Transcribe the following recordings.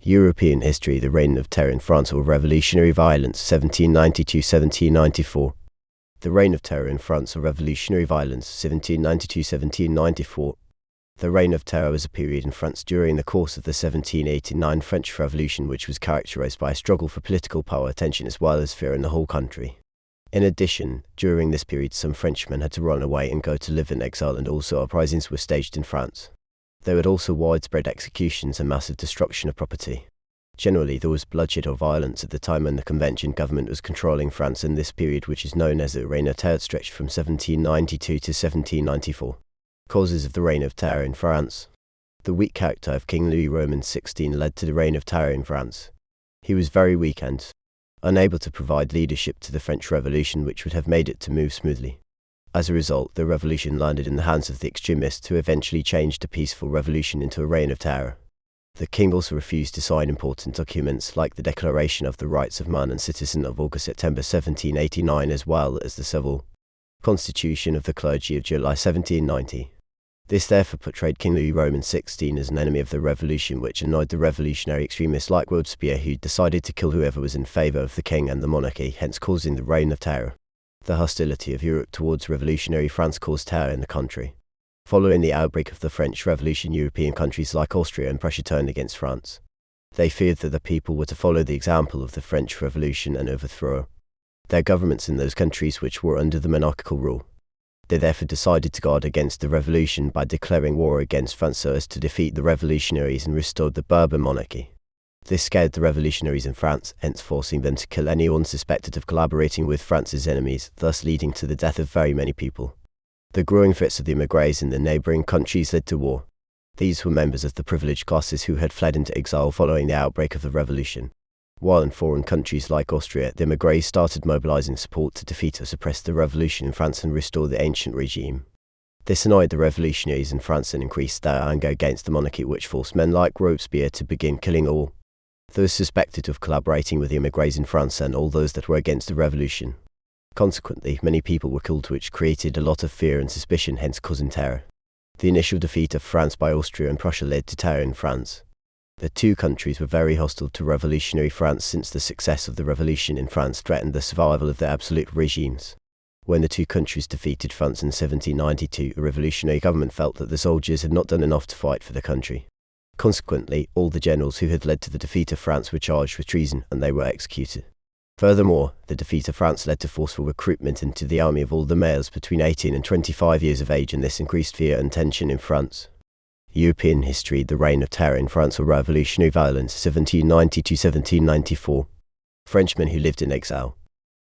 European history, the Reign of Terror in France or Revolutionary Violence, 1792-1794. The Reign of Terror in France or Revolutionary Violence, 1792-1794. The Reign of Terror was a period in France during the course of the 1789 French Revolution which was characterized by a struggle for political power, tension as well as fear in the whole country. In addition, during this period some Frenchmen had to run away and go to live in exile, and also uprisings were staged in France. There were also widespread executions and massive destruction of property. Generally, there was bloodshed or violence at the time when the Convention government was controlling France, and this period, which is known as the Reign of Terror, stretched from 1792 to 1794. Causes of the Reign of Terror in France. The weak character of King Louis Roman XVI led to the Reign of Terror in France. He was very weak and unable to provide leadership to the French Revolution, which would have made it to move smoothly. As a result, the revolution landed in the hands of the extremists, who eventually changed a peaceful revolution into a reign of terror. The king also refused to sign important documents like the Declaration of the Rights of Man and Citizen of August-September 1789, as well as the Civil Constitution of the Clergy of July 1790. This therefore portrayed King Louis Roman XVI as an enemy of the revolution, which annoyed the revolutionary extremists like Robespierre, who decided to kill whoever was in favour of the king and the monarchy, hence causing the Reign of Terror. The hostility of Europe towards revolutionary France caused terror in the country. Following the outbreak of the French Revolution, European countries like Austria and Prussia turned against France. They feared that the people were to follow the example of the French Revolution and overthrow their governments in those countries which were under the monarchical rule. They therefore decided to guard against the revolution by declaring war against France so as to defeat the revolutionaries and restore the Bourbon monarchy. This scared the revolutionaries in France, hence forcing them to kill anyone suspected of collaborating with France's enemies, thus leading to the death of very many people. The growing threats of the émigrés in the neighbouring countries led to war. These were members of the privileged classes who had fled into exile following the outbreak of the revolution. While in foreign countries like Austria, the émigrés started mobilising support to defeat or suppress the revolution in France and restore the ancient regime. This annoyed the revolutionaries in France and increased their anger against the monarchy, which forced men like Robespierre to begin killing all those suspected of collaborating with the émigrés in France and all those that were against the revolution. Consequently, many people were killed, which created a lot of fear and suspicion, hence causing terror. The initial defeat of France by Austria and Prussia led to terror in France. The two countries were very hostile to revolutionary France, since the success of the revolution in France threatened the survival of their absolute regimes. When the two countries defeated France in 1792, a revolutionary government felt that the soldiers had not done enough to fight for the country. Consequently, all the generals who had led to the defeat of France were charged with treason, and they were executed. Furthermore, the defeat of France led to forceful recruitment into the army of all the males between 18 and 25 years of age, and this increased fear and tension in France. European history, the Reign of Terror in France or Revolutionary Violence, 1790-1794. Frenchmen who lived in exile.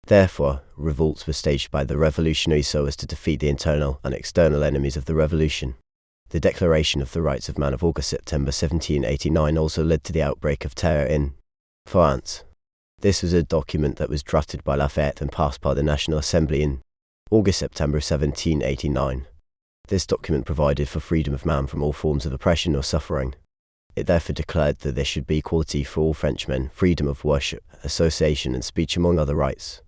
Therefore, revolts were staged by the revolutionaries so as to defeat the internal and external enemies of the revolution. The Declaration of the Rights of Man of August-September 1789 also led to the outbreak of terror in France. This was a document that was drafted by Lafayette and passed by the National Assembly in August-September 1789. This document provided for freedom of man from all forms of oppression or suffering. It therefore declared that there should be equality for all Frenchmen, freedom of worship, association and speech among other rights.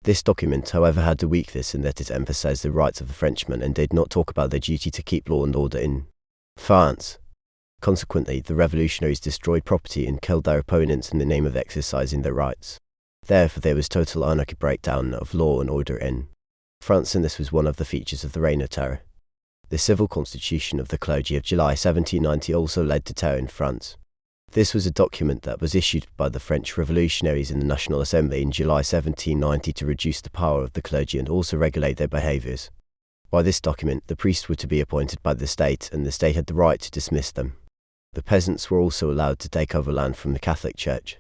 This document, however, had a weakness in that it emphasized the rights of the Frenchmen and did not talk about their duty to keep law and order in France. Consequently, the revolutionaries destroyed property and killed their opponents in the name of exercising their rights. Therefore, there was total anarchy, breakdown of law and order in France, and this was one of the features of the Reign of Terror. The Civil Constitution of the Clergy of July 1790 also led to terror in France. This was a document that was issued by the French revolutionaries in the National Assembly in July 1790 to reduce the power of the clergy and also regulate their behaviours. By this document, the priests were to be appointed by the state, and the state had the right to dismiss them. The peasants were also allowed to take over land from the Catholic Church.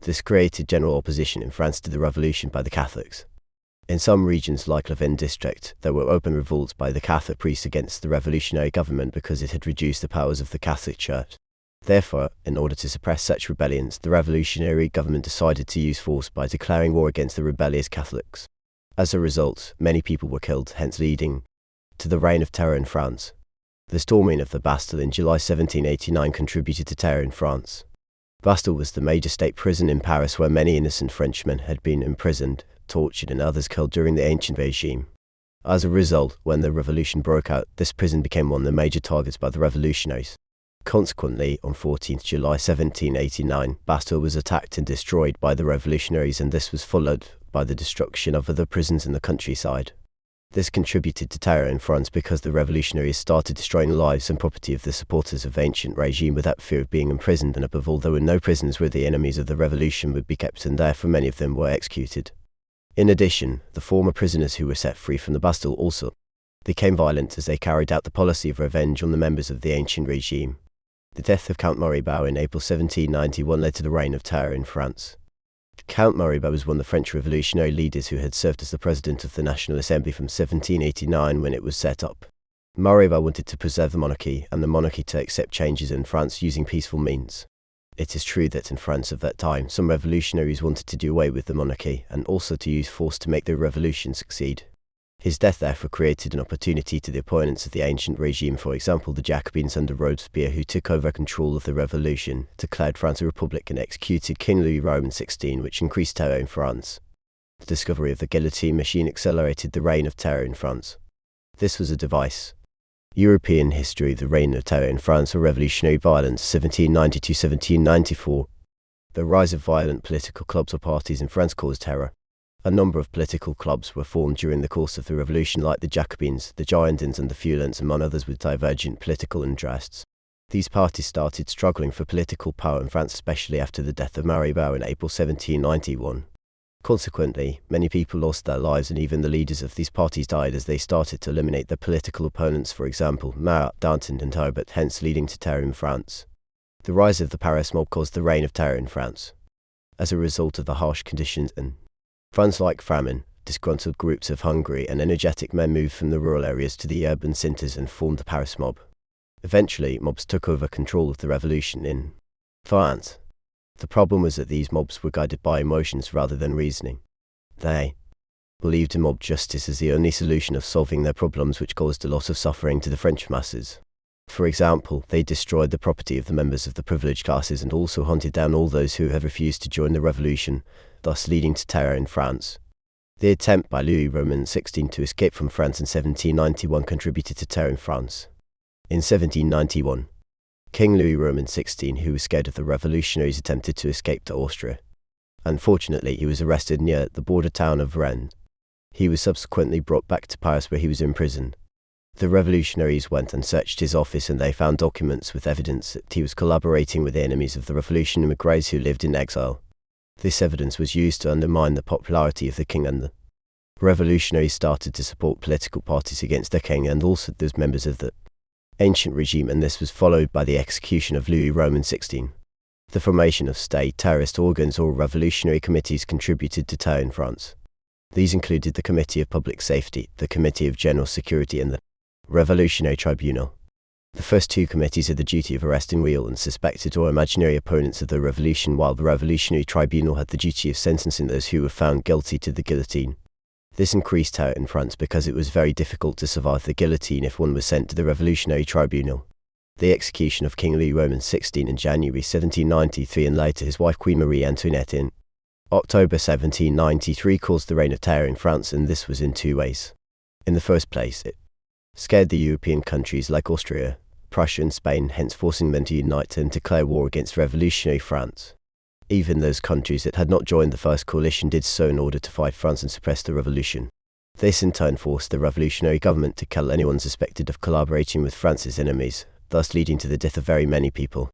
This created general opposition in France to the revolution by the Catholics. In some regions like Lavenne district, there were open revolts by the Catholic priests against the revolutionary government because it had reduced the powers of the Catholic Church. Therefore, in order to suppress such rebellions, the revolutionary government decided to use force by declaring war against the rebellious Catholics. As a result, many people were killed, hence leading to the Reign of Terror in France. The storming of the Bastille in July 1789 contributed to terror in France. Bastille was the major state prison in Paris where many innocent Frenchmen had been imprisoned, tortured and others killed during the ancient regime. As a result, when the revolution broke out, this prison became one of the major targets by the revolutionaries. Consequently, on 14th July 1789, Bastille was attacked and destroyed by the revolutionaries, and this was followed by the destruction of other prisons in the countryside. This contributed to terror in France because the revolutionaries started destroying lives and property of the supporters of the ancient regime without fear of being imprisoned, and above all, there were no prisons where the enemies of the revolution would be kept, and therefore many of them were executed. In addition, the former prisoners who were set free from the Bastille also became violent as they carried out the policy of revenge on the members of the ancient regime. The death of Count Mauribeau in April 1791 led to the reign of terror in France. Count Mauribeau was one of the French revolutionary leaders who had served as the president of the National Assembly from 1789 when it was set up. Mauribeau wanted to preserve the monarchy and the monarchy to accept changes in France using peaceful means. It is true that in France of that time, some revolutionaries wanted to do away with the monarchy and also to use force to make the revolution succeed. His death therefore created an opportunity to the opponents of the ancient regime, for example the Jacobins under Robespierre, who took over control of the revolution, declared France a republic and executed King Louis Roman XVI, which increased terror in France. The discovery of the guillotine machine accelerated the reign of terror in France. This was a device. European history: the reign of terror in France or revolutionary violence, 1790–1794. The rise of violent political clubs or parties in France caused terror. A number of political clubs were formed during the course of the revolution, like the Jacobins, the Girondins and the Feuillants, among others, with divergent political interests. These parties started struggling for political power in France, especially after the death of Mauribeau in April 1791. Consequently, many people lost their lives, and even the leaders of these parties died as they started to eliminate their political opponents, for example, Marat, Danton and Hobart, hence leading to terror in France. The rise of the Paris mob caused the reign of terror in France. As a result of the harsh conditions in France, like famine, disgruntled groups of hungry and energetic men moved from the rural areas to the urban centres and formed the Paris mob. Eventually, mobs took over control of the revolution in France. The problem was that these mobs were guided by emotions rather than reasoning. They believed in mob justice as the only solution of solving their problems, which caused a lot of suffering to the French masses. For example, they destroyed the property of the members of the privileged classes and also hunted down all those who had refused to join the revolution, thus leading to terror in France. The attempt by Louis Roman XVI to escape from France in 1791 contributed to terror in France. In 1791, King Louis Roman XVI, who was scared of the revolutionaries, attempted to escape to Austria. Unfortunately, he was arrested near the border town of Rennes. He was subsequently brought back to Paris, where he was imprisoned. The revolutionaries went and searched his office, and they found documents with evidence that he was collaborating with the enemies of the revolution, immigrants who lived in exile. This evidence was used to undermine the popularity of the king, and the revolutionaries started to support political parties against the king and also those members of the ancient regime, and this was followed by the execution of Louis Roman XVI. The formation of state terrorist organs or revolutionary committees contributed to terror in France. These included the Committee of Public Safety, the Committee of General Security and the Revolutionary Tribunal. The first two committees had the duty of arresting real and suspected or imaginary opponents of the revolution, while the Revolutionary Tribunal had the duty of sentencing those who were found guilty to the guillotine. This increased terror in France because it was very difficult to survive the guillotine if one was sent to the Revolutionary Tribunal. The execution of King Louis Roman XVI in January 1793 and later his wife Queen Marie Antoinette in October 1793 caused the reign of terror in France, and this was in two ways. In the first place, it scared the European countries like Austria, Prussia and Spain, hence forcing them to unite and declare war against revolutionary France. Even those countries that had not joined the First Coalition did so in order to fight France and suppress the revolution. This in turn forced the revolutionary government to kill anyone suspected of collaborating with France's enemies, thus leading to the death of very many people.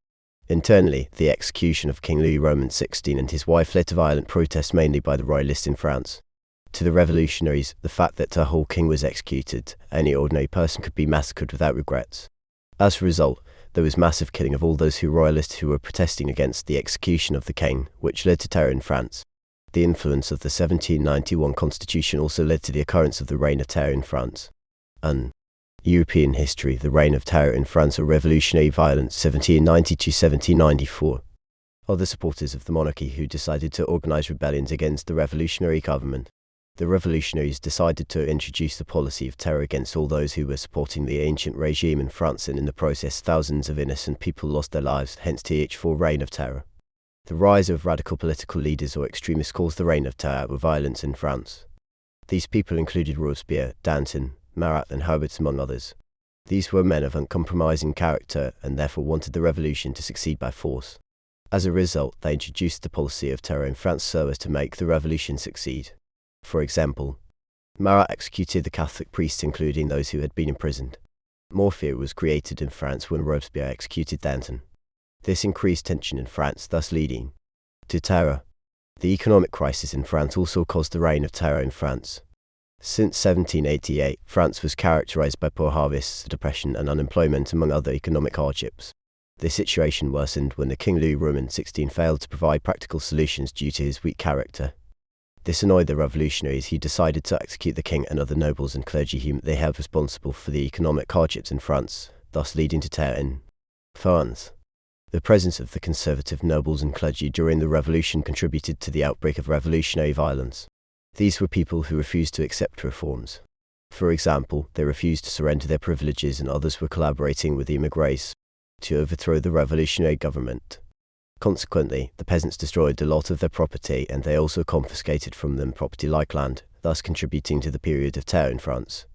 Internally, the execution of King Louis Roman XVI and his wife led to violent protests mainly by the royalists in France. To the revolutionaries, the fact that a whole king was executed, any ordinary person could be massacred without regrets. As a result, there was massive killing of all those royalists who were protesting against the execution of the king, which led to terror in France. The influence of the 1791 constitution also led to the occurrence of the reign of terror in France. European history: the reign of terror in France or revolutionary violence, 1790–1794. Other supporters of the monarchy who decided to organize rebellions against the revolutionary government. The revolutionaries decided to introduce the policy of terror against all those who were supporting the ancient regime in France, and in the process thousands of innocent people lost their lives, hence th reign of terror. The rise of radical political leaders or extremists caused the reign of terror or violence in France. These people included Robespierre, Danton, Marat and Hobart among others. These were men of uncompromising character and therefore wanted the revolution to succeed by force. As a result, they introduced the policy of terror in France so as to make the revolution succeed. For example, Marat executed the Catholic priests, including those who had been imprisoned. More fear was created in France when Robespierre executed Danton. This increased tension in France, thus leading to terror. The economic crisis in France also caused the reign of terror in France. Since 1788, France was characterized by poor harvests, depression, and unemployment, among other economic hardships. This situation worsened when the King Louis Roman XVI failed to provide practical solutions due to his weak character. This annoyed the revolutionaries, who decided to execute the king and other nobles and clergy whom they held responsible for the economic hardships in France, thus leading to terror in France. The presence of the conservative nobles and clergy during the revolution contributed to the outbreak of revolutionary violence. These were people who refused to accept reforms. For example, they refused to surrender their privileges, and others were collaborating with the émigrés to overthrow the revolutionary government. Consequently, the peasants destroyed a lot of their property, and they also confiscated from them property like land, thus contributing to the period of terror in France.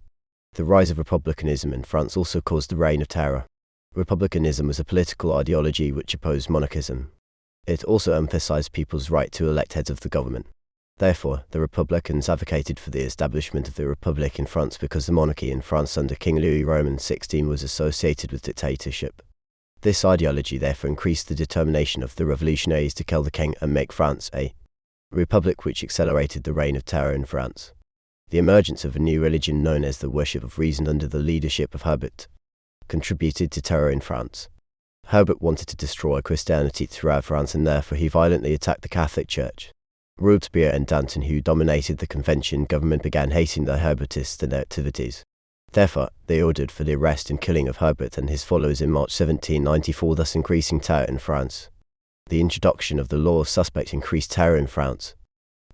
The rise of republicanism in France also caused the reign of terror. Republicanism was a political ideology which opposed monarchism. It also emphasized people's right to elect heads of the government. Therefore, the Republicans advocated for the establishment of the Republic in France because the monarchy in France under King Louis Roman XVI was associated with dictatorship. This ideology therefore increased the determination of the revolutionaries to kill the king and make France a republic, which accelerated the reign of terror in France. The emergence of a new religion known as the worship of reason under the leadership of Herbert contributed to terror in France. Herbert wanted to destroy Christianity throughout France, and therefore he violently attacked the Catholic Church. Robespierre and Danton, who dominated the convention government, began hating the Herbertists and their activities. Therefore, they ordered for the arrest and killing of Herbert and his followers in March 1794, thus increasing terror in France. The introduction of the law of suspect increased terror in France.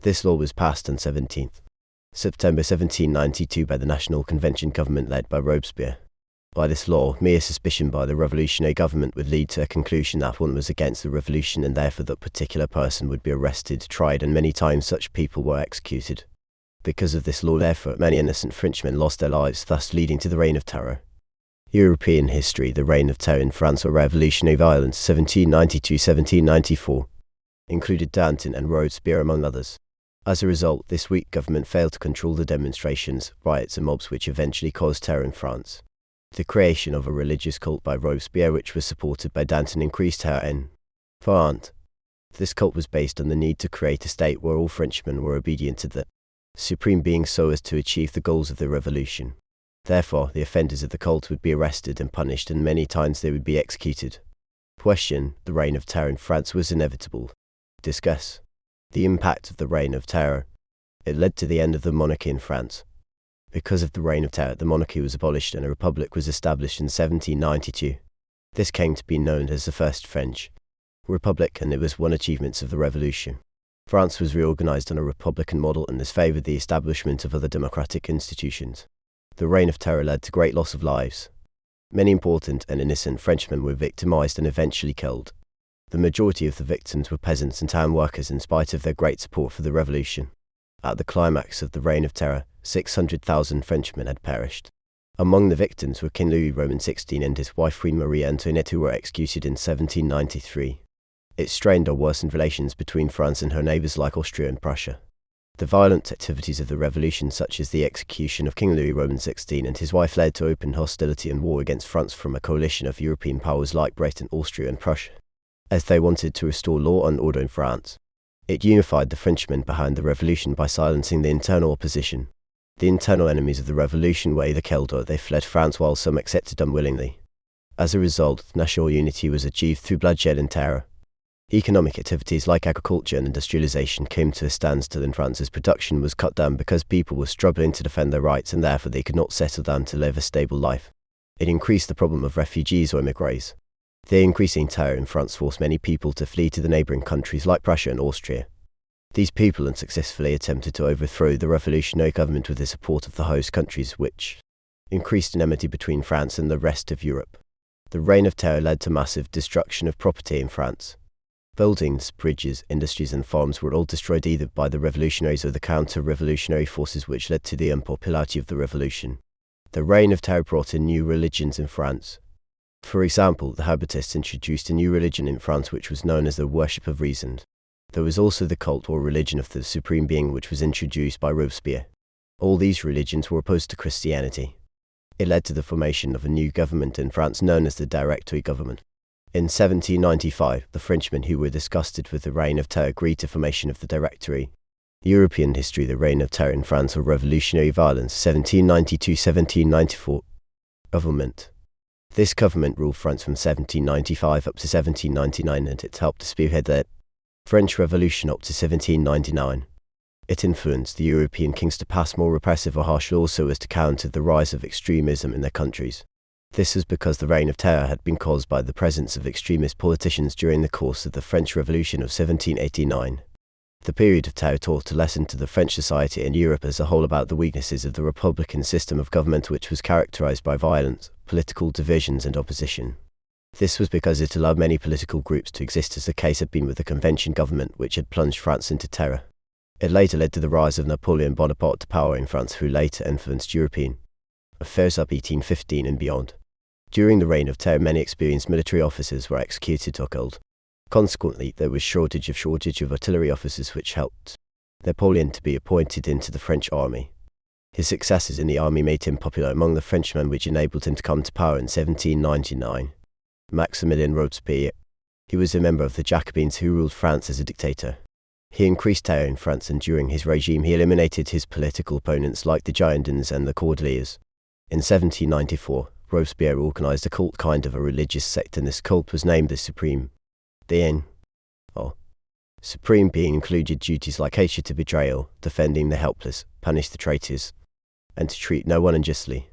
This law was passed on 17th September 1792 by the National Convention government led by Robespierre. By this law, mere suspicion by the revolutionary government would lead to a conclusion that one was against the revolution, and therefore that particular person would be arrested, tried, and many times such people were executed. Because of this law, therefore, many innocent Frenchmen lost their lives, thus leading to the reign of terror. European history. The reign of terror in France or revolutionary violence 1792-1794 included Danton and Robespierre among others. As a result, this weak government failed to control the demonstrations, riots, and mobs which eventually caused terror in France. The creation of a religious cult by Robespierre, which was supported by Danton, increased terror in France. This cult was based on the need to create a state where all Frenchmen were obedient to the supreme being so as to achieve the goals of the revolution. Therefore, the offenders of the cult would be arrested and punished, and many times they would be executed. Question. The reign of terror in France was inevitable. Discuss the impact of the reign of terror. It led to the end of the monarchy in France. Because of the reign of terror, the monarchy was abolished and a republic was established in 1792. This came to be known as the First French Republic, and it was one achievement of the revolution. France was reorganized on a republican model and this favored the establishment of other democratic institutions. The reign of terror led to great loss of lives. Many important and innocent Frenchmen were victimized and eventually killed. The majority of the victims were peasants and town workers, in spite of their great support for the revolution. At the climax of the reign of terror, 600,000 Frenchmen had perished. Among the victims were King Louis Roman XVI and his wife Queen Marie Antoinette, who were executed in 1793. It strained or worsened relations between France and her neighbors like Austria and Prussia. The violent activities of the revolution, such as the execution of King Louis Roman XVI and his wife, led to open hostility and war against France from a coalition of European powers like Britain, Austria, and Prussia, as they wanted to restore law and order in France. It unified the Frenchmen behind the revolution by silencing the internal opposition. The internal enemies of the revolution were either killed or they fled France, while some accepted unwillingly. As a result, national unity was achieved through bloodshed and terror. Economic activities like agriculture and industrialization came to a standstill in France as production was cut down because people were struggling to defend their rights and therefore they could not settle down to live a stable life. It increased the problem of refugees or émigrés. The increasing terror in France forced many people to flee to the neighboring countries like Prussia and Austria. These people unsuccessfully attempted to overthrow the revolutionary government with the support of the host countries, which increased enmity between France and the rest of Europe. The reign of terror led to massive destruction of property in France. Buildings, bridges, industries and farms were all destroyed either by the revolutionaries or the counter-revolutionary forces, which led to the unpopularity of the revolution. The Reign of Terror brought in new religions in France. For example, the Habitists introduced a new religion in France which was known as the Worship of Reason. There was also the cult or religion of the Supreme Being which was introduced by Robespierre. All these religions were opposed to Christianity. It led to the formation of a new government in France known as the Directory government. In 1795, the Frenchmen who were disgusted with the Reign of Terror agreed to formation of the Directory. European history: the Reign of Terror in France or Revolutionary Violence, 1792-1794. Government. This government ruled France from 1795 up to 1799, and it helped to spearhead the French Revolution up to 1799. It influenced the European kings to pass more repressive or harsh laws so as to counter the rise of extremism in their countries. This was because the Reign of Terror had been caused by the presence of extremist politicians during the course of the French Revolution of 1789. The period of terror taught a lesson to the French society and Europe as a whole about the weaknesses of the republican system of government, which was characterized by violence, political divisions and opposition. This was because it allowed many political groups to exist, as the case had been with the Convention government, which had plunged France into terror. It later led to the rise of Napoleon Bonaparte to power in France, who later influenced European affairs up 1815 and beyond. During the Reign of Terror, many experienced military officers were executed or killed. Consequently, there was shortage of artillery officers, which helped Napoleon to be appointed into the French army. His successes in the army made him popular among the Frenchmen, which enabled him to come to power in 1799. Maximilien Robespierre. He was a member of the Jacobins who ruled France as a dictator. He increased terror in France, and during his regime he eliminated his political opponents like the Girondins and the Cordeliers. In 1794, Robespierre organized a cult, kind of a religious sect, and this cult was named the Supreme Being. Supreme Being included duties like hatred to betrayal, defending the helpless, punish the traitors, and to treat no one unjustly.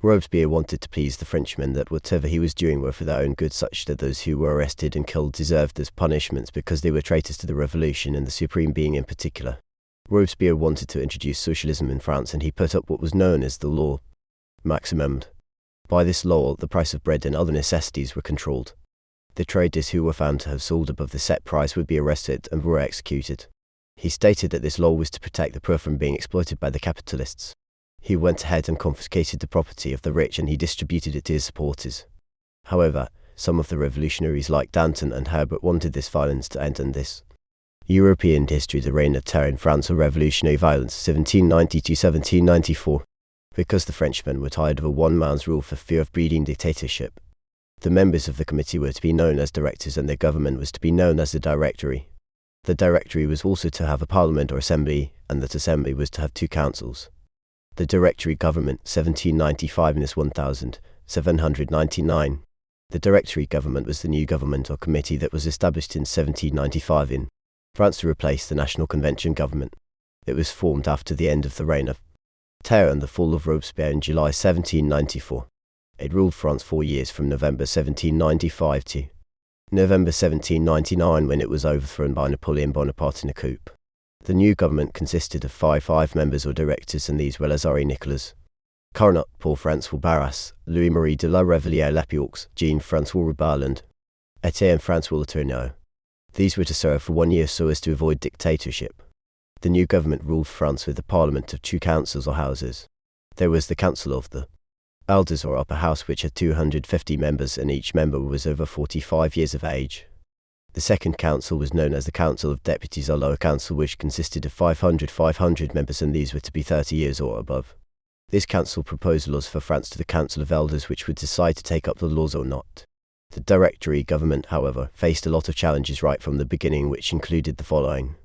Robespierre wanted to please the Frenchmen that whatever he was doing were for their own good, such that those who were arrested and killed deserved those punishments because they were traitors to the revolution and the Supreme Being in particular. Robespierre wanted to introduce socialism in France, and he put up what was known as the law Maximum. By this law, the price of bread and other necessities were controlled. The traders who were found to have sold above the set price would be arrested and were executed. He stated that this law was to protect the poor from being exploited by the capitalists. He went ahead and confiscated the property of the rich, and he distributed it to his supporters. However, some of the revolutionaries like Danton and Herbert wanted this violence to end, and this European history: the Reign of Terror in France or Revolutionary Violence, 1790-1794. Because the Frenchmen were tired of a one-man's rule for fear of breeding dictatorship, the members of the committee were to be known as directors, and their government was to be known as the Directory. The Directory was also to have a parliament or assembly, and that assembly was to have two councils. The Directory government, 1795 in this 1799. The Directory government was the new government or committee that was established in 1795 in France to replace the National Convention government. It was formed after the end of the Reign of Terror and the fall of Robespierre in July 1794. It ruled France 4 years, from November 1795 to November 1799, when it was overthrown by Napoleon Bonaparte in a coup. The new government consisted of five members or directors, and these were Lazare Nicolas Carnot, Paul-François Barras, Louis-Marie de la Revillière Lapioux, Jean-François Rubaland, Etienne François Letourneau. These were to serve for 1 year so as to avoid dictatorship. The new government ruled France with a parliament of two councils or houses. There was the Council of the Elders or Upper House, which had 250 members, and each member was over 45 years of age. The second council was known as the Council of Deputies or Lower Council, which consisted of 500 members, and these were to be 30 years or above. This council proposed laws for France to the Council of Elders, which would decide to take up the laws or not. The Directory government, however, faced a lot of challenges right from the beginning, which included the following.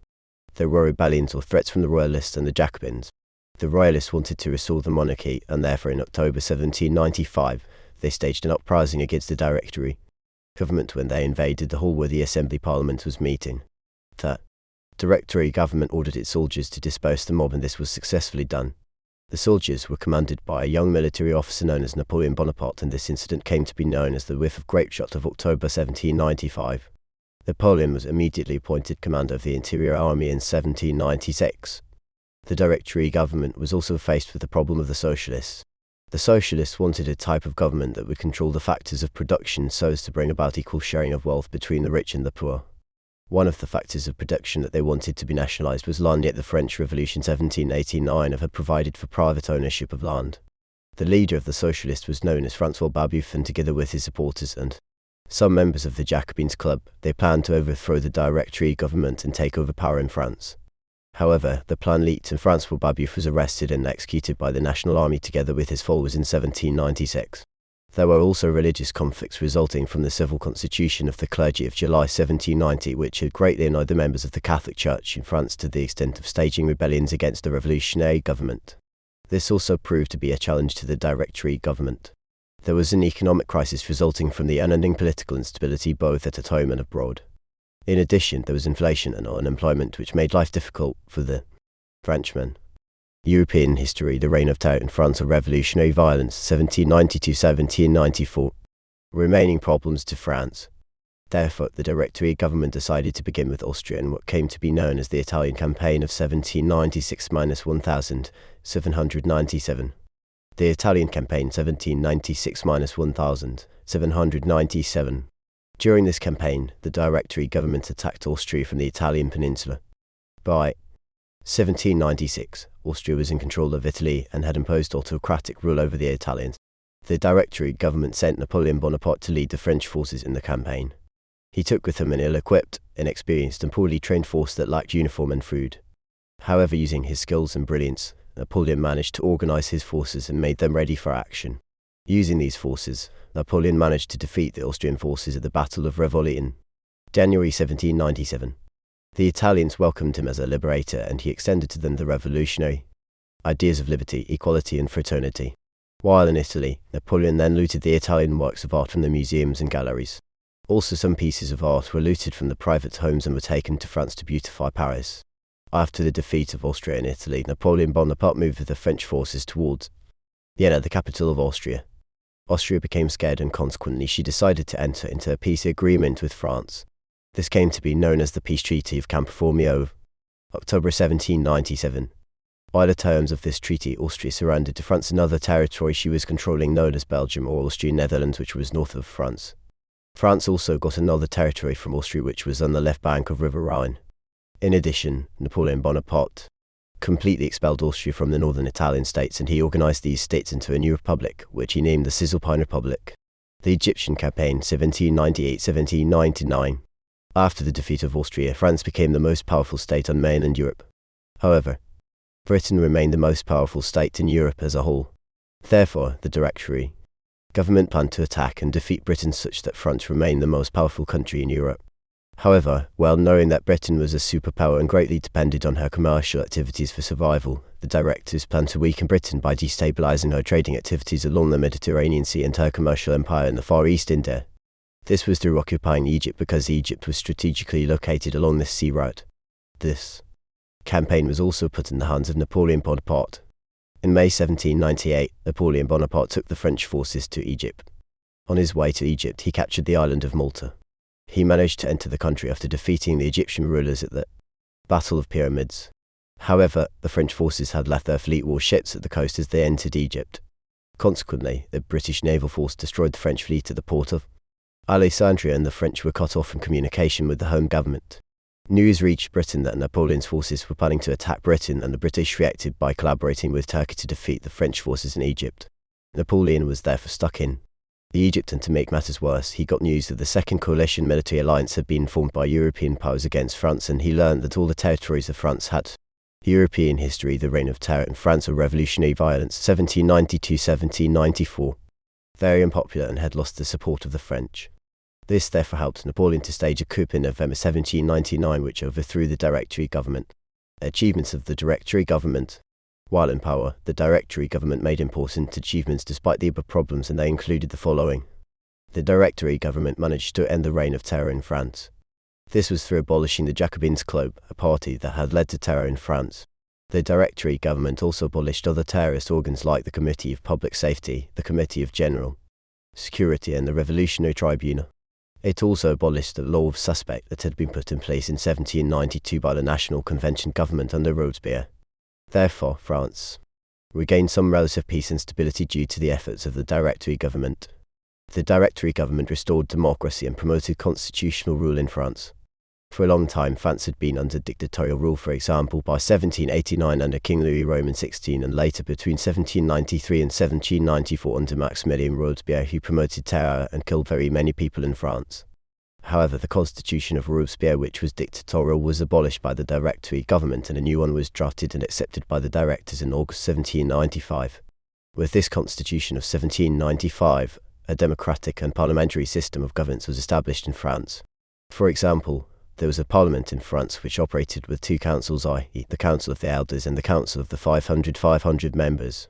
There were rebellions or threats from the Royalists and the Jacobins. The Royalists wanted to restore the monarchy, and therefore in October 1795 they staged an uprising against the Directory government when they invaded the hall where the Assembly Parliament was meeting. The Directory government ordered its soldiers to disperse the mob, and this was successfully done. The soldiers were commanded by a young military officer known as Napoleon Bonaparte, and this incident came to be known as the Whiff of Grapeshot of October 1795. Napoleon was immediately appointed commander of the Interior Army in 1796. The Directory government was also faced with the problem of the Socialists. The Socialists wanted a type of government that would control the factors of production so as to bring about equal sharing of wealth between the rich and the poor. One of the factors of production that they wanted to be nationalized was land, yet the French Revolution 1789 had provided for private ownership of land. The leader of the socialists was known as François Babeuf, and together with his supporters and some members of the Jacobins Club, they planned to overthrow the Directory government and take over power in France. However, the plan leaked and François Babeuf was arrested and executed by the National Army together with his followers in 1796. There were also religious conflicts resulting from the civil constitution of the clergy of July 1790, which had greatly annoyed the members of the Catholic Church in France to the extent of staging rebellions against the revolutionary government. This also proved to be a challenge to the Directory government. There was an economic crisis resulting from the unending political instability both at home and abroad. In addition, there was inflation and unemployment, which made life difficult for the Frenchmen. European history: the Reign of Terror in France or Revolutionary Violence, 1790–1794. Remaining problems to France. Therefore, the Directory government decided to begin with Austria in what came to be known as the Italian Campaign of 1796–1797. The Italian Campaign 1796–1797. During this campaign, the Directory government attacked Austria from the Italian peninsula. By 1796, Austria was in control of Italy and had imposed autocratic rule over the Italians. The Directory government sent Napoleon Bonaparte to lead the French forces in the campaign. He took with him an ill-equipped, inexperienced and poorly trained force that lacked uniform and food. However, using his skills and brilliance, Napoleon managed to organize his forces and made them ready for action. Using these forces, Napoleon managed to defeat the Austrian forces at the Battle of Rivoli in January 1797. The Italians welcomed him as a liberator, and he extended to them the revolutionary ideas of liberty, equality and fraternity. While in Italy, Napoleon then looted the Italian works of art from the museums and galleries. Also, some pieces of art were looted from the private homes and were taken to France to beautify Paris. After the defeat of Austria in Italy, Napoleon Bonaparte moved with the French forces towards Vienna, the capital of Austria. Austria became scared, and consequently she decided to enter into a peace agreement with France. This came to be known as the Peace Treaty of Camp Formio, October 1797. By the terms of this treaty, Austria surrendered to France another territory she was controlling known as Belgium or Austrian Netherlands, which was north of France. France also got another territory from Austria, which was on the left bank of River Rhine. In addition, Napoleon Bonaparte completely expelled Austria from the northern Italian states, and he organized these states into a new republic, which he named the Cisalpine Republic. The Egyptian Campaign, 1798–1799. After the defeat of Austria, France became the most powerful state on mainland Europe. However, Britain remained the most powerful state in Europe as a whole. Therefore, the Directory government planned to attack and defeat Britain such that France remained the most powerful country in Europe. However, well knowing that Britain was a superpower and greatly depended on her commercial activities for survival, the directors planned to weaken Britain by destabilizing her trading activities along the Mediterranean Sea and her commercial empire in the Far East India. This was through occupying Egypt, because Egypt was strategically located along this sea route. This campaign was also put in the hands of Napoleon Bonaparte. In May 1798, Napoleon Bonaparte took the French forces to Egypt. On his way to Egypt, he captured the island of Malta. He managed to enter the country after defeating the Egyptian rulers at the Battle of Pyramids. However, the French forces had left their fleet warships at the coast as they entered Egypt. Consequently, the British naval force destroyed the French fleet at the port of Alexandria, and the French were cut off from communication with the home government. News reached Britain that Napoleon's forces were planning to attack Britain, and the British reacted by collaborating with Turkey to defeat the French forces in Egypt. Napoleon was therefore stuck in Egypt, and to make matters worse, he got news that the Second Coalition military alliance had been formed by European powers against France, and he learned that all the territories of France had European history: the Reign of Terror in France or Revolutionary Violence, 1792–1794. Very unpopular and had lost the support of the French. This therefore helped Napoleon to stage a coup in November 1799, which overthrew the Directory government. Achievements of the Directory government. While in power, the Directory government made important achievements despite the above problems, and they included the following. The Directory government managed to end the Reign of Terror in France. This was through abolishing the Jacobins Club, a party that had led to terror in France. The Directory government also abolished other terrorist organs like the Committee of Public Safety, the Committee of General Security and the Revolutionary Tribunal. It also abolished the law of suspect that had been put in place in 1792 by the National Convention government under Robespierre. Therefore, France regained some relative peace and stability due to the efforts of the Directory government. The Directory government restored democracy and promoted constitutional rule in France. For a long time, France had been under dictatorial rule, for example, by 1789 under King Louis Roman XVI, and later between 1793 and 1794 under Maximilien Robespierre, who promoted terror and killed very many people in France. However, the constitution of Robespierre, which was dictatorial, was abolished by the Directory government, and a new one was drafted and accepted by the directors in August 1795. With this constitution of 1795, a democratic and parliamentary system of governance was established in France. For example, there was a parliament in France which operated with two councils, i.e. the Council of the Elders and the Council of the 500 members.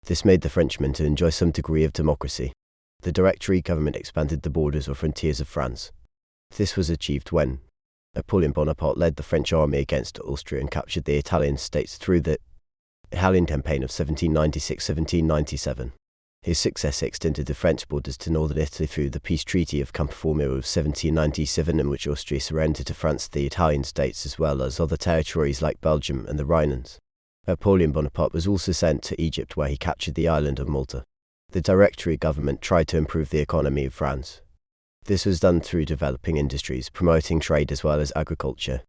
This made the Frenchmen to enjoy some degree of democracy. The Directory government expanded the borders or frontiers of France. This was achieved when Napoleon Bonaparte led the French army against Austria and captured the Italian states through the Italian campaign of 1796-1797. His success extended the French borders to northern Italy through the peace treaty of Campo Formio of 1797, in which Austria surrendered to France the Italian states as well as other territories like Belgium and the Rhinelands. Napoleon Bonaparte was also sent to Egypt, where he captured the island of Malta. The Directory government tried to improve the economy of France. This was done through developing industries, promoting trade as well as agriculture.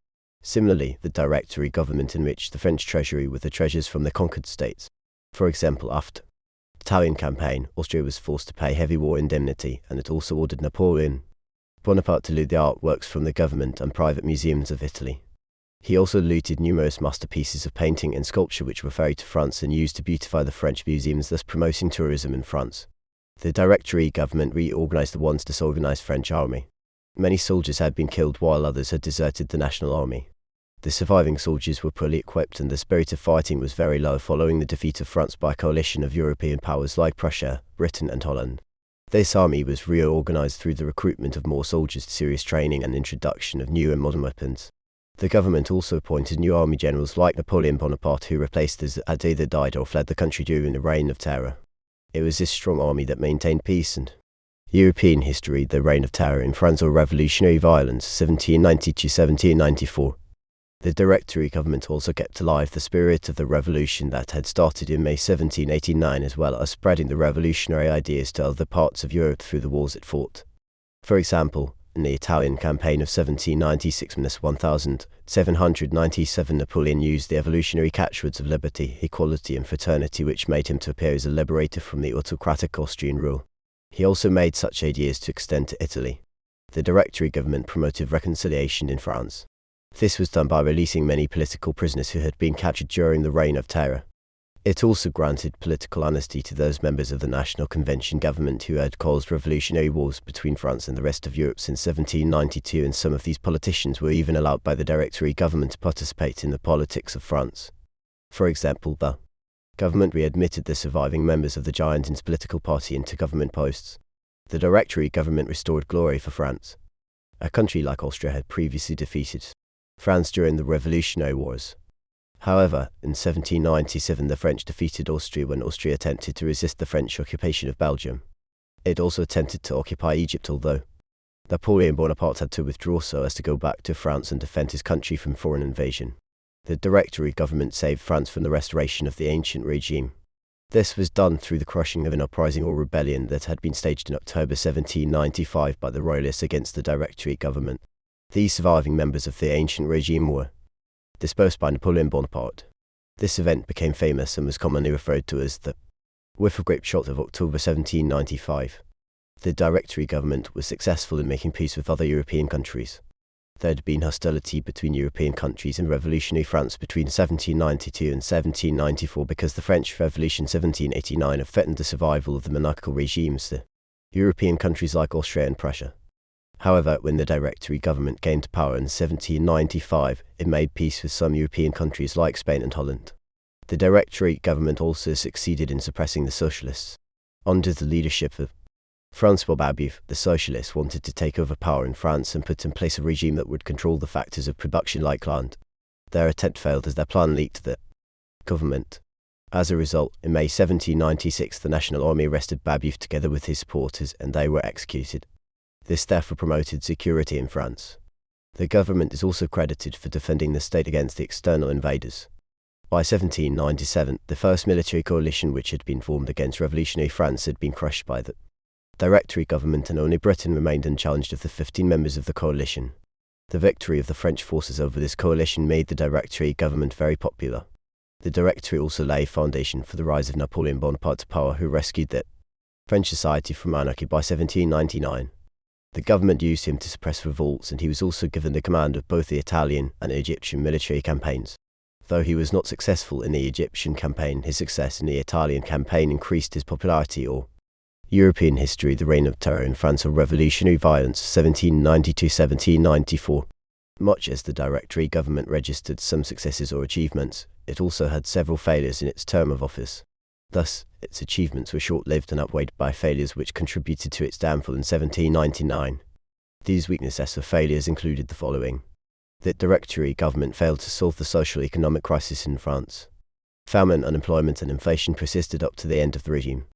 Similarly, the Directory government enriched the French treasury with the treasures from the conquered states. For example, after Italian campaign, Austria was forced to pay heavy war indemnity, and it also ordered Napoleon Bonaparte to loot the artworks from the government and private museums of Italy. He also looted numerous masterpieces of painting and sculpture which were ferried to France and used to beautify the French museums, thus promoting tourism in France. The Directory government reorganized the once disorganized French army. Many soldiers had been killed while others had deserted the national army. The surviving soldiers were poorly equipped, and the spirit of fighting was very low following the defeat of France by a coalition of European powers like Prussia, Britain and Holland. This army was reorganized through the recruitment of more soldiers, serious training and introduction of new and modern weapons. The government also appointed new army generals like Napoleon Bonaparte, who replaced those that had either died or fled the country during the Reign of Terror. It was this strong army that maintained peace and European history, the Reign of Terror in France or Revolutionary Violence, 1790–1794. The Directory government also kept alive the spirit of the revolution that had started in May 1789, as well as spreading the revolutionary ideas to other parts of Europe through the wars it fought. For example, in the Italian campaign of 1796–1797, Napoleon used the evolutionary catchwords of liberty, equality and fraternity, which made him to appear as a liberator from the autocratic Austrian rule. He also made such ideas to extend to Italy. The Directory government promoted reconciliation in France. This was done by releasing many political prisoners who had been captured during the Reign of Terror. It also granted political amnesty to those members of the National Convention government who had caused revolutionary wars between France and the rest of Europe since 1792, and some of these politicians were even allowed by the Directory government to participate in the politics of France. For example, the government readmitted the surviving members of the Girondins political party into government posts. The Directory government restored glory for France. A country like Austria had previously defeated France during the Revolutionary Wars. However, in 1797 the French defeated Austria when Austria attempted to resist the French occupation of Belgium. It also attempted to occupy Egypt, although Napoleon Bonaparte had to withdraw so as to go back to France and defend his country from foreign invasion. The Directory government saved France from the restoration of the ancient regime. This was done through the crushing of an uprising or rebellion that had been staged in October 1795 by the Royalists against the Directory government. These surviving members of the ancient regime were dispersed by Napoleon Bonaparte. This event became famous and was commonly referred to as the Whiff of Grape Shot of October 1795. The Directory government was successful in making peace with other European countries. There had been hostility between European countries and revolutionary France between 1792 and 1794 because the French Revolution 1789 had threatened the survival of the monarchical regimes, the European countries like Austria and Prussia. However, when the Directory government came to power in 1795, it made peace with some European countries like Spain and Holland. The Directory government also succeeded in suppressing the socialists. Under the leadership of François Babeuf, the socialists wanted to take over power in France and put in place a regime that would control the factors of production like land. Their attempt failed as their plan leaked to the government. As a result, in May 1796 the National Army arrested Babeuf together with his supporters and they were executed. This therefore promoted security in France. The government is also credited for defending the state against the external invaders. By 1797, the first military coalition which had been formed against revolutionary France had been crushed by the Directory government, and only Britain remained unchallenged of the 15 members of the coalition. The victory of the French forces over this coalition made the Directory government very popular. The Directory also laid foundation for the rise of Napoleon Bonaparte to power, who rescued the French society from anarchy by 1799. The government used him to suppress revolts, and he was also given the command of both the Italian and Egyptian military campaigns. Though he was not successful in the Egyptian campaign, his success in the Italian campaign increased his popularity. Or European history, the Reign of Terror in France, or Revolutionary Violence, 1790–1794. Much as the Directory government registered some successes or achievements, it also had several failures in its term of office. Thus, its achievements were short-lived and outweighed by failures which contributed to its downfall in 1799. These weaknesses or failures included the following. The Directory government failed to solve the social-economic crisis in France. Famine, unemployment and inflation persisted up to the end of the regime.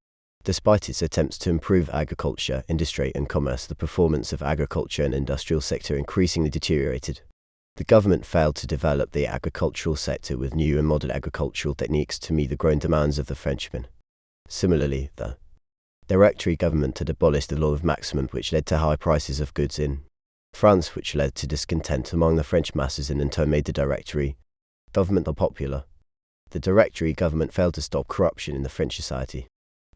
Despite its attempts to improve agriculture, industry and commerce, the performance of agriculture and industrial sector increasingly deteriorated. The government failed to develop the agricultural sector with new and modern agricultural techniques to meet the growing demands of the Frenchmen. Similarly, the Directory government had abolished the law of maximum, which led to high prices of goods in France, which led to discontent among the French masses and in turn made the Directory government unpopular. The Directory government failed to stop corruption in the French society.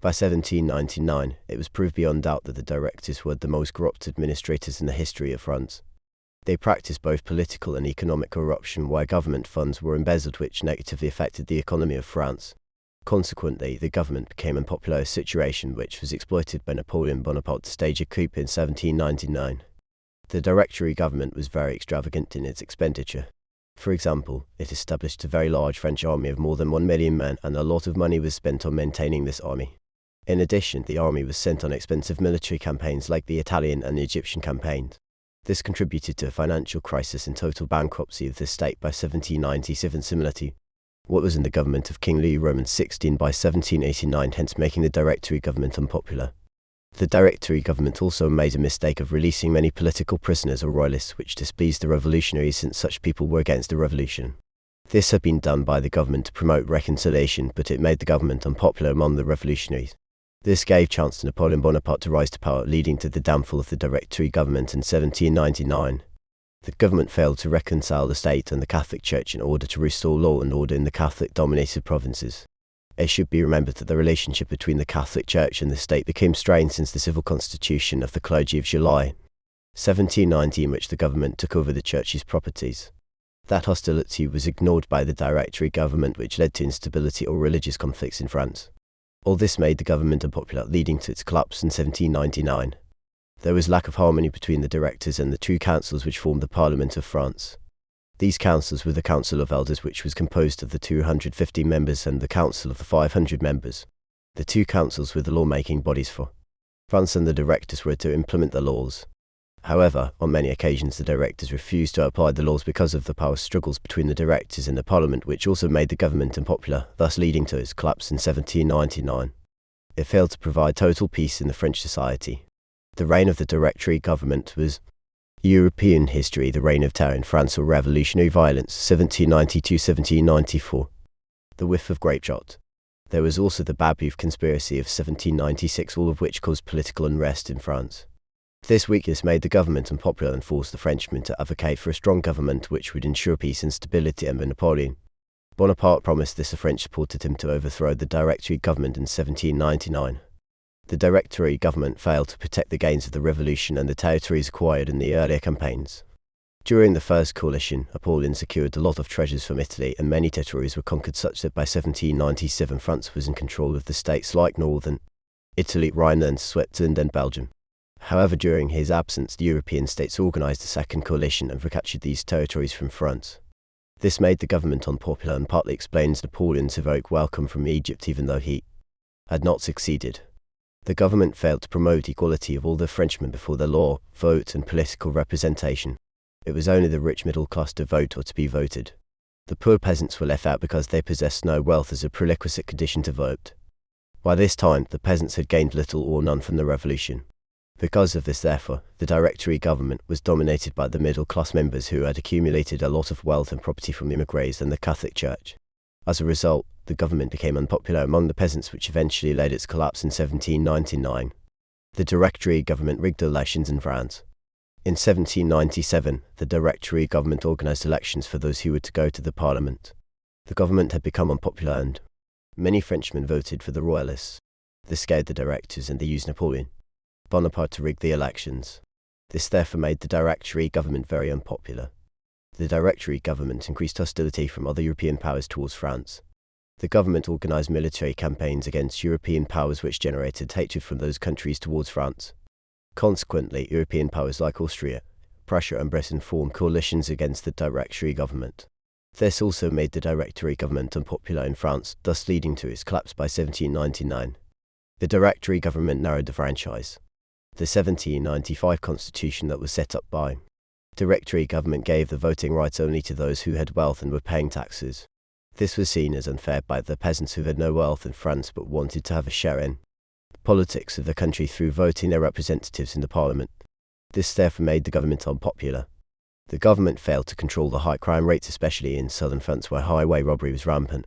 By 1799, it was proved beyond doubt that the Directors were the most corrupt administrators in the history of France. They practiced both political and economic corruption, where government funds were embezzled, which negatively affected the economy of France. Consequently, the government became unpopular, a situation which was exploited by Napoleon Bonaparte to stage a coup in 1799. The Directory government was very extravagant in its expenditure. For example, it established a very large French army of more than 1 million men, and a lot of money was spent on maintaining this army. In addition, the army was sent on expensive military campaigns like the Italian and the Egyptian campaigns. This contributed to a financial crisis and total bankruptcy of the state by 1797, similar to what was in the government of King Louis Roman XVI by 1789, hence making the Directory government unpopular. The Directory government also made a mistake of releasing many political prisoners or royalists, which displeased the revolutionaries, since such people were against the revolution. This had been done by the government to promote reconciliation, but it made the government unpopular among the revolutionaries. This gave chance to Napoleon Bonaparte to rise to power, leading to the downfall of the Directory government in 1799. The government failed to reconcile the state and the Catholic Church in order to restore law and order in the Catholic-dominated provinces. It should be remembered that the relationship between the Catholic Church and the state became strained since the civil constitution of the clergy of July 1790, in which the government took over the Church's properties. That hostility was ignored by the Directory government, which led to instability or religious conflicts in France. All this made the government unpopular, leading to its collapse in 1799. There was lack of harmony between the directors and the two councils which formed the Parliament of France. These councils were the Council of Elders, which was composed of the 250 members, and the Council of the 500 members. The two councils were the lawmaking bodies for France, and the directors were to implement the laws. However, on many occasions the directors refused to apply the laws because of the power struggles between the directors and the Parliament, which also made the government unpopular, thus leading to its collapse in 1799. It failed to provide total peace in the French society. The reign of the Directory government was European history, the Reign of Terror in France, or Revolutionary Violence, 1792–1794. The whiff of grapeshot. There was also the Babeuf conspiracy of 1796, all of which caused political unrest in France. This weakness made the government unpopular and forced the Frenchmen to advocate for a strong government which would ensure peace and stability under Napoleon. Bonaparte promised this. The French supported him to overthrow the Directory government in 1799. The Directory government failed to protect the gains of the revolution and the territories acquired in the earlier campaigns. During the First Coalition, Napoleon secured a lot of treasures from Italy, and many territories were conquered, such that by 1797 France was in control of the states like northern Italy, Rhineland, Switzerland and Belgium. However, during his absence, the European states organized a second coalition and recaptured these territories from France. This made the government unpopular and partly explains Napoleon's heroic welcome from Egypt, even though he had not succeeded. The government failed to promote equality of all the Frenchmen before the law, vote and political representation. It was only the rich middle class to vote or to be voted. The poor peasants were left out because they possessed no wealth as a prerequisite condition to vote. By this time, the peasants had gained little or none from the revolution. Because of this, therefore, the Directory government was dominated by the middle-class members who had accumulated a lot of wealth and property from the immigrants and the Catholic Church. As a result, the government became unpopular among the peasants, which eventually led its collapse in 1799. The Directory government rigged elections in France. In 1797, the Directory government organized elections for those who were to go to the parliament. The government had become unpopular and many Frenchmen voted for the royalists. This scared the directors and they used Napoleon Bonaparte to rig the elections. This therefore made the Directory government very unpopular. The Directory government increased hostility from other European powers towards France. The government organized military campaigns against European powers which generated hatred from those countries towards France. Consequently, European powers like Austria, Prussia and Britain formed coalitions against the Directory government. This also made the Directory government unpopular in France, thus leading to its collapse by 1799. The Directory government narrowed the franchise. The 1795 constitution that was set up by Directory government gave the voting rights only to those who had wealth and were paying taxes. This was seen as unfair by the peasants who had no wealth in France but wanted to have a share in politics of the country through voting their representatives in the parliament. This therefore made the government unpopular. The government failed to control the high crime rates, especially in southern France where highway robbery was rampant.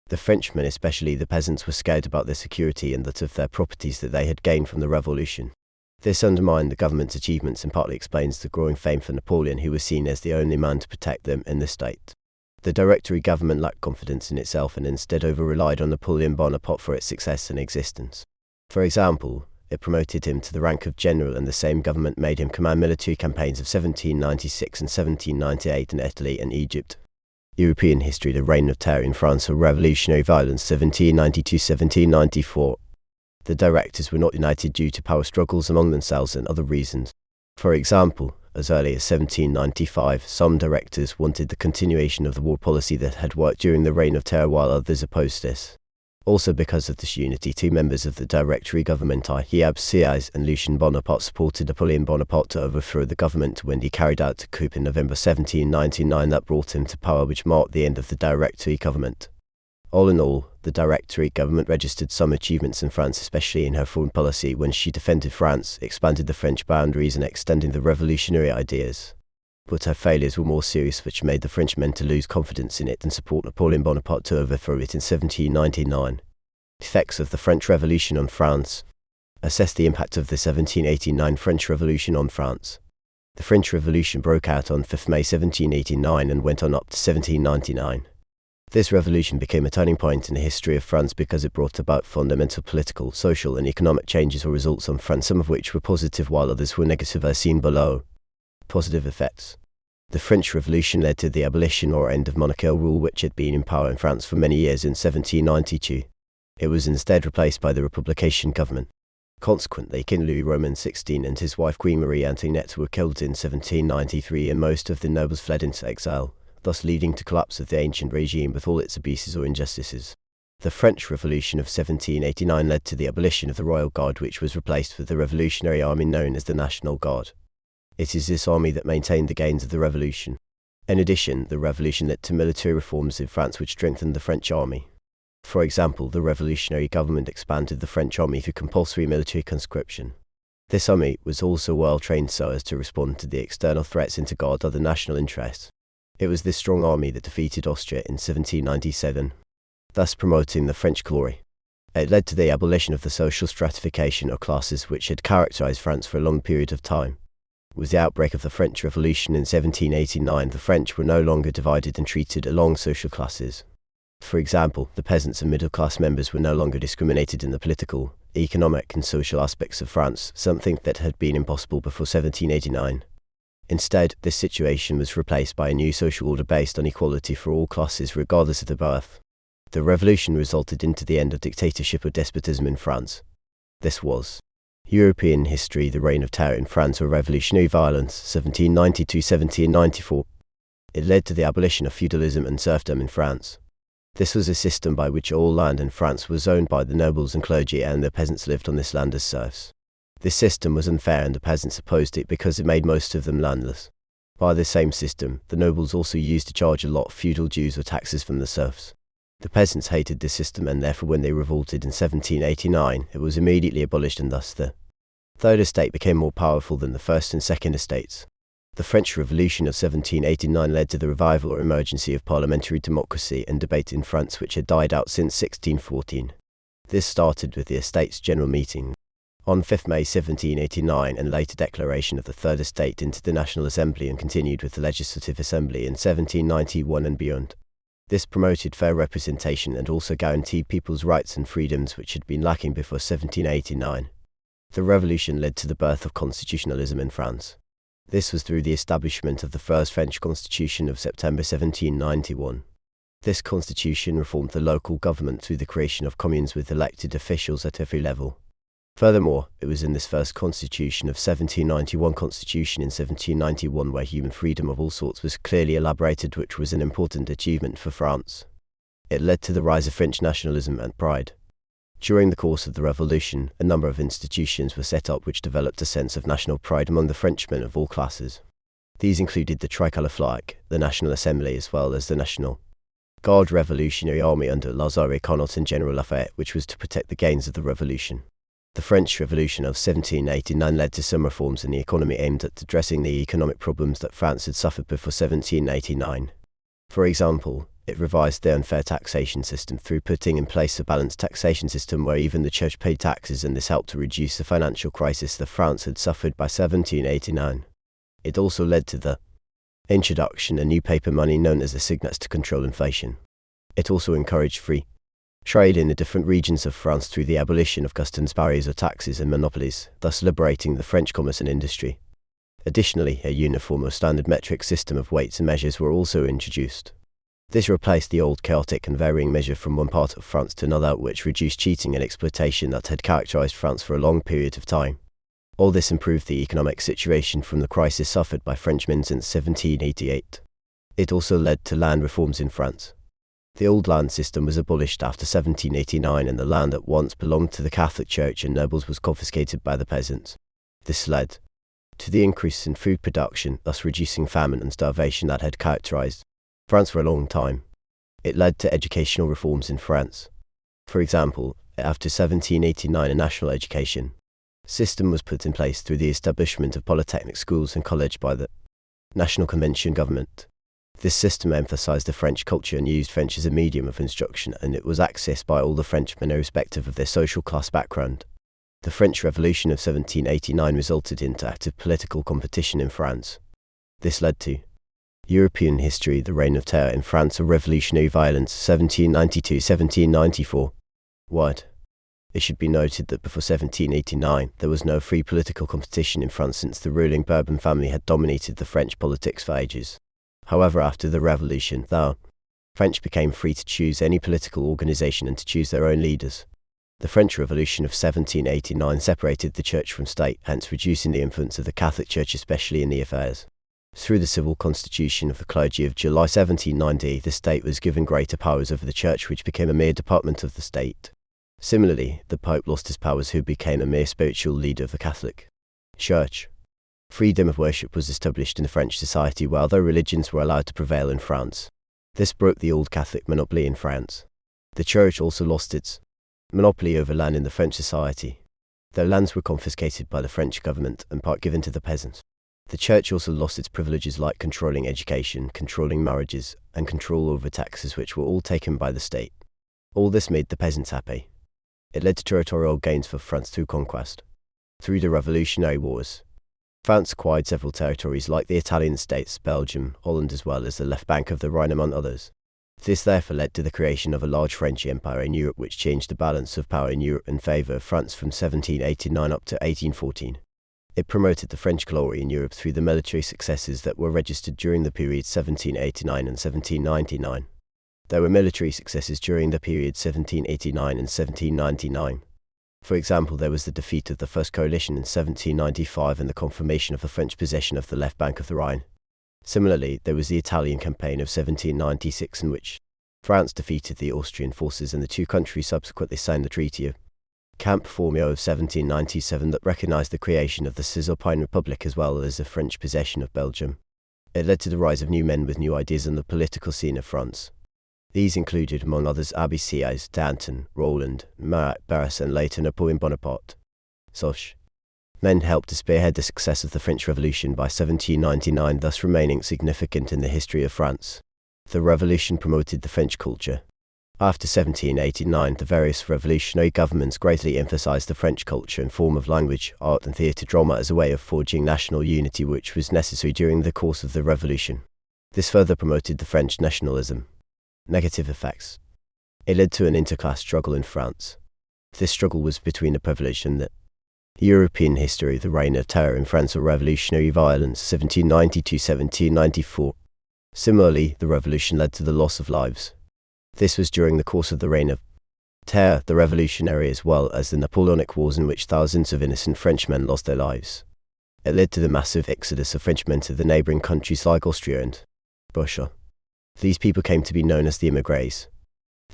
The Frenchmen, especially the peasants, were scared about their security and that of their properties that they had gained from the revolution. This undermined the government's achievements and partly explains the growing fame for Napoleon, who was seen as the only man to protect them in the state. The Directory government lacked confidence in itself and instead over-relied on Napoleon Bonaparte for its success and existence. For example, it promoted him to the rank of general, and the same government made him command military campaigns of 1796 and 1798 in Italy and Egypt. European history: the Reign of Terror in France or Revolutionary Violence 1792-1794. The directors were not united due to power struggles among themselves and other reasons. For example, as early as 1795, some directors wanted the continuation of the war policy that had worked during the Reign of Terror while others opposed this. Also because of this unity, two members of the Directory government, Hiab Sieyès and Lucien Bonaparte, supported Napoleon Bonaparte to overthrow the government when he carried out a coup in November 1799 that brought him to power, which marked the end of the Directory government. All in all, the Directory government registered some achievements in France, especially in her foreign policy when she defended France, expanded the French boundaries and extended the revolutionary ideas. But her failures were more serious, which made the Frenchmen to lose confidence in it and support Napoleon Bonaparte to overthrow it in 1799. Effects of the French Revolution on France. Assess the impact of the 1789 French Revolution on France. The French Revolution broke out on 5 May 1789 and went on up to 1799. This revolution became a turning point in the history of France because it brought about fundamental political, social and economic changes or results on France, some of which were positive while others were negative, as seen below. Positive effects. The French Revolution led to the abolition or end of monarchical rule, which had been in power in France for many years. In 1792, it was instead replaced by the Republican government. Consequently, King Louis Roman XVI and his wife Queen Marie Antoinette were killed in 1793 and most of the nobles fled into exile, thus leading to collapse of the ancient regime with all its abuses or injustices. The French Revolution of 1789 led to the abolition of the Royal Guard, which was replaced with the Revolutionary Army known as the National Guard. It is this army that maintained the gains of the revolution. In addition, the revolution led to military reforms in France which strengthened the French army. For example, the revolutionary government expanded the French army through compulsory military conscription. This army was also well trained so as to respond to the external threats and to guard other national interests. It was this strong army that defeated Austria in 1797, thus promoting the French glory. It led to the abolition of the social stratification or classes which had characterized France for a long period of time. With the outbreak of the French Revolution in 1789, the French were no longer divided and treated along social classes. For example, the peasants and middle-class members were no longer discriminated in the political, economic and social aspects of France, something that had been impossible before 1789. Instead, this situation was replaced by a new social order based on equality for all classes regardless of their birth. The revolution resulted into the end of dictatorship or despotism in France. This was European history: the Reign of Terror in France or Revolutionary Violence 1792-1794. It led to the abolition of feudalism and serfdom in France. This was a system by which all land in France was owned by the nobles and clergy, and the peasants lived on this land as serfs. This system was unfair and the peasants opposed it because it made most of them landless. By the same system, the nobles also used to charge a lot of feudal dues or taxes from the serfs. The peasants hated this system, and therefore when they revolted in 1789, it was immediately abolished, and thus the Third Estate became more powerful than the First and Second Estates. The French Revolution of 1789 led to the revival or emergency of parliamentary democracy and debate in France, which had died out since 1614. This started with the Estates General Meeting. On 5 May 1789, and later declaration of the Third Estate into the National Assembly, and continued with the Legislative Assembly in 1791 and beyond. This promoted fair representation and also guaranteed people's rights and freedoms which had been lacking before 1789. The revolution led to the birth of constitutionalism in France. This was through the establishment of the first French Constitution of September 1791. This constitution reformed the local government through the creation of communes with elected officials at every level. Furthermore, it was in this first constitution of 1791 constitution in 1791 where human freedom of all sorts was clearly elaborated, which was an important achievement for France. It led to the rise of French nationalism and pride. During the course of the revolution, a number of institutions were set up which developed a sense of national pride among the Frenchmen of all classes. These included the Tricolour flag, the National Assembly, as well as the National Guard Revolutionary Army under Lazare Carnot and General Lafayette, which was to protect the gains of the revolution. The French Revolution of 1789 led to some reforms in the economy aimed at addressing the economic problems that France had suffered before 1789. For example, it revised the unfair taxation system through putting in place a balanced taxation system where even the church paid taxes, and this helped to reduce the financial crisis that France had suffered by 1789. It also led to the introduction of new paper money known as the assignats to control inflation. It also encouraged free trade in the different regions of France through the abolition of customs barriers or taxes and monopolies, thus liberating the French commerce and industry. Additionally, a uniform or standard metric system of weights and measures were also introduced. This replaced the old chaotic and varying measure from one part of France to another, which reduced cheating and exploitation that had characterized France for a long period of time. All this improved the economic situation from the crisis suffered by Frenchmen since 1788. It also led to land reforms in France. The old land system was abolished after 1789, and the land that once belonged to the Catholic Church and nobles was confiscated by the peasants. This led to the increase in food production, thus reducing famine and starvation that had characterized France for a long time. It led to educational reforms in France. For example, after 1789, a national education system was put in place through the establishment of polytechnic schools and college by the National Convention government. This system emphasized the French culture and used French as a medium of instruction, and it was accessed by all the Frenchmen irrespective of their social class background. The French Revolution of 1789 resulted in active political competition in France. This led to European history, the Reign of Terror in France, or Revolutionary Violence, 1792-1794. What? It should be noted that before 1789, there was no free political competition in France since the ruling Bourbon family had dominated the French politics for ages. However, after the Revolution, the French became free to choose any political organization and to choose their own leaders. The French Revolution of 1789 separated the church from state, hence reducing the influence of the Catholic Church, especially in the affairs. Through the civil constitution of the clergy of July 1790, the state was given greater powers over the church, which became a mere department of the state. Similarly, the Pope lost his powers, who became a mere spiritual leader of the Catholic Church. Freedom of worship was established in the French society, while other religions were allowed to prevail in France. This broke the old Catholic monopoly in France. The church also lost its monopoly over land in the French society. Their lands were confiscated by the French government and part given to the peasants. The church also lost its privileges like controlling education, controlling marriages, and control over taxes, which were all taken by the state. All this made the peasants happy. It led to territorial gains for France through conquest. Through the Revolutionary Wars, France acquired several territories like the Italian states, Belgium, Holland, as well as the left bank of the Rhine, among others. This therefore led to the creation of a large French empire in Europe, which changed the balance of power in Europe in favour of France from 1789 up to 1814. It promoted the French glory in Europe through the military successes that were registered during the period 1789 and 1799. There were military successes during the period 1789 and 1799. For example, there was the defeat of the First Coalition in 1795 and the confirmation of the French possession of the left bank of the Rhine. Similarly, there was the Italian campaign of 1796, in which France defeated the Austrian forces, and the two countries subsequently signed the Treaty of Camp Formio of 1797 that recognized the creation of the Cisalpine Republic as well as the French possession of Belgium. It led to the rise of new men with new ideas on the political scene of France. These included, among others, Abbé Sieyès, Danton, Roland, Marat, Barras, and later Napoleon Bonaparte. Such men helped to spearhead the success of the French Revolution by 1799, thus remaining significant in the history of France. The Revolution promoted the French culture. After 1789, the various revolutionary governments greatly emphasized the French culture and form of language, art and theatre drama as a way of forging national unity which was necessary during the course of the revolution. This further promoted the French nationalism. Negative effects. It led to an interclass struggle in France. This struggle was between the privileged and the European history, the Reign of Terror in France or Revolutionary Violence, 1790–1794. Similarly, the revolution led to the loss of lives. This was during the course of the Reign of Terror, the Revolutionary as well as the Napoleonic Wars in which thousands of innocent Frenchmen lost their lives. It led to the massive exodus of Frenchmen to the neighbouring countries like Austria and Prussia. These people came to be known as the émigrés.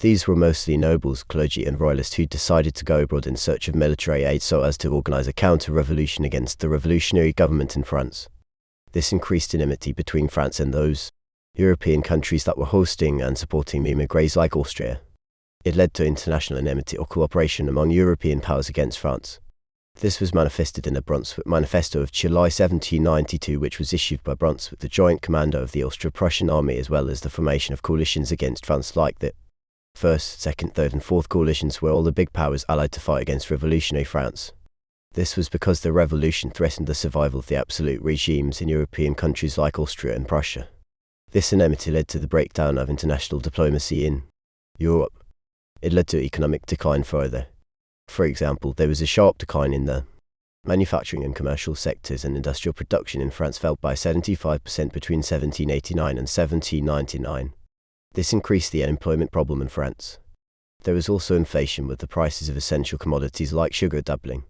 These were mostly nobles, clergy and royalists who decided to go abroad in search of military aid so as to organize a counter-revolution against the revolutionary government in France. This increased enmity between France and those European countries that were hosting and supporting the émigrés like Austria. It led to international enmity or cooperation among European powers against France. This was manifested in the Brunswick Manifesto of July 1792, which was issued by Brunswick, the joint commander of the Austro-Prussian army, as well as the formation of coalitions against France like the First, Second, Third and Fourth coalitions were all the big powers allied to fight against revolutionary France. This was because the revolution threatened the survival of the absolute regimes in European countries like Austria and Prussia. This enmity led to the breakdown of international diplomacy in Europe. It led to economic decline further. For example, there was a sharp decline in the manufacturing and commercial sectors, and industrial production in France fell by 75% between 1789 and 1799. This increased the unemployment problem in France. There was also inflation, with the prices of essential commodities like sugar doubling.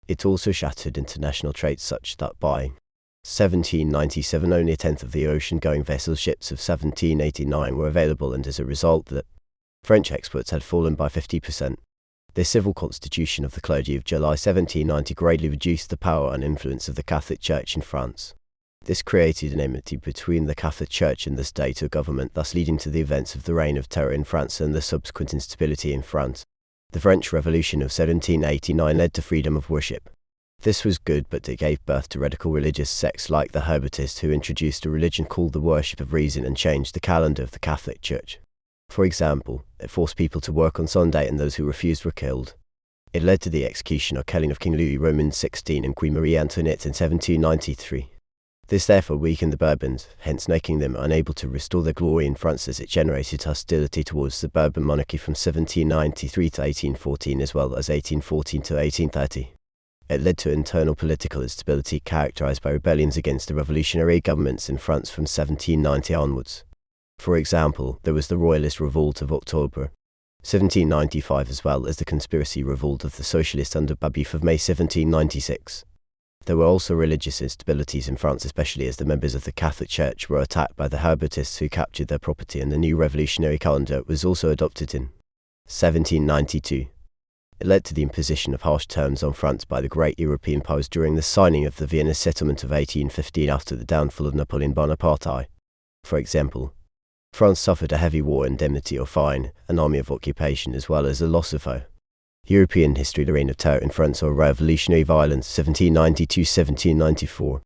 It also shattered international trade such that by 1797 only a tenth of the ocean-going vessel ships of 1789 were available, and as a result the French exports had fallen by 50%. The civil constitution of the clergy of July 1790 greatly reduced the power and influence of the Catholic Church in France. This created an enmity between the Catholic Church and the state or government, thus leading to the events of the Reign of Terror in France and the subsequent instability in France. The French Revolution of 1789 led to freedom of worship. This was good, but it gave birth to radical religious sects like the Herbatists, who introduced a religion called the worship of reason and changed the calendar of the Catholic Church. For example, it forced people to work on Sunday, and those who refused were killed. It led to the execution or killing of King Louis Roman XVI and Queen Marie Antoinette in 1793. This therefore weakened the Bourbons, hence making them unable to restore their glory in France, as it generated hostility towards the Bourbon monarchy from 1793 to 1814 as well as 1814 to 1830. It led to internal political instability characterized by rebellions against the revolutionary governments in France from 1790 onwards. For example, there was the Royalist Revolt of October 1795 as well as the Conspiracy Revolt of the Socialists under Babeuf of May 1796. There were also religious instabilities in France, especially as the members of the Catholic Church were attacked by the Herbatists who captured their property, and the new revolutionary calendar was also adopted in 1792. It led to the imposition of harsh terms on France by the great European powers during the signing of the Vienna Settlement of 1815 after the downfall of Napoleon Bonaparte. For example, France suffered a heavy war indemnity or fine, an army of occupation, as well as a loss of her European history, the Reign of Terror in France or Revolutionary Violence, 1790–1794.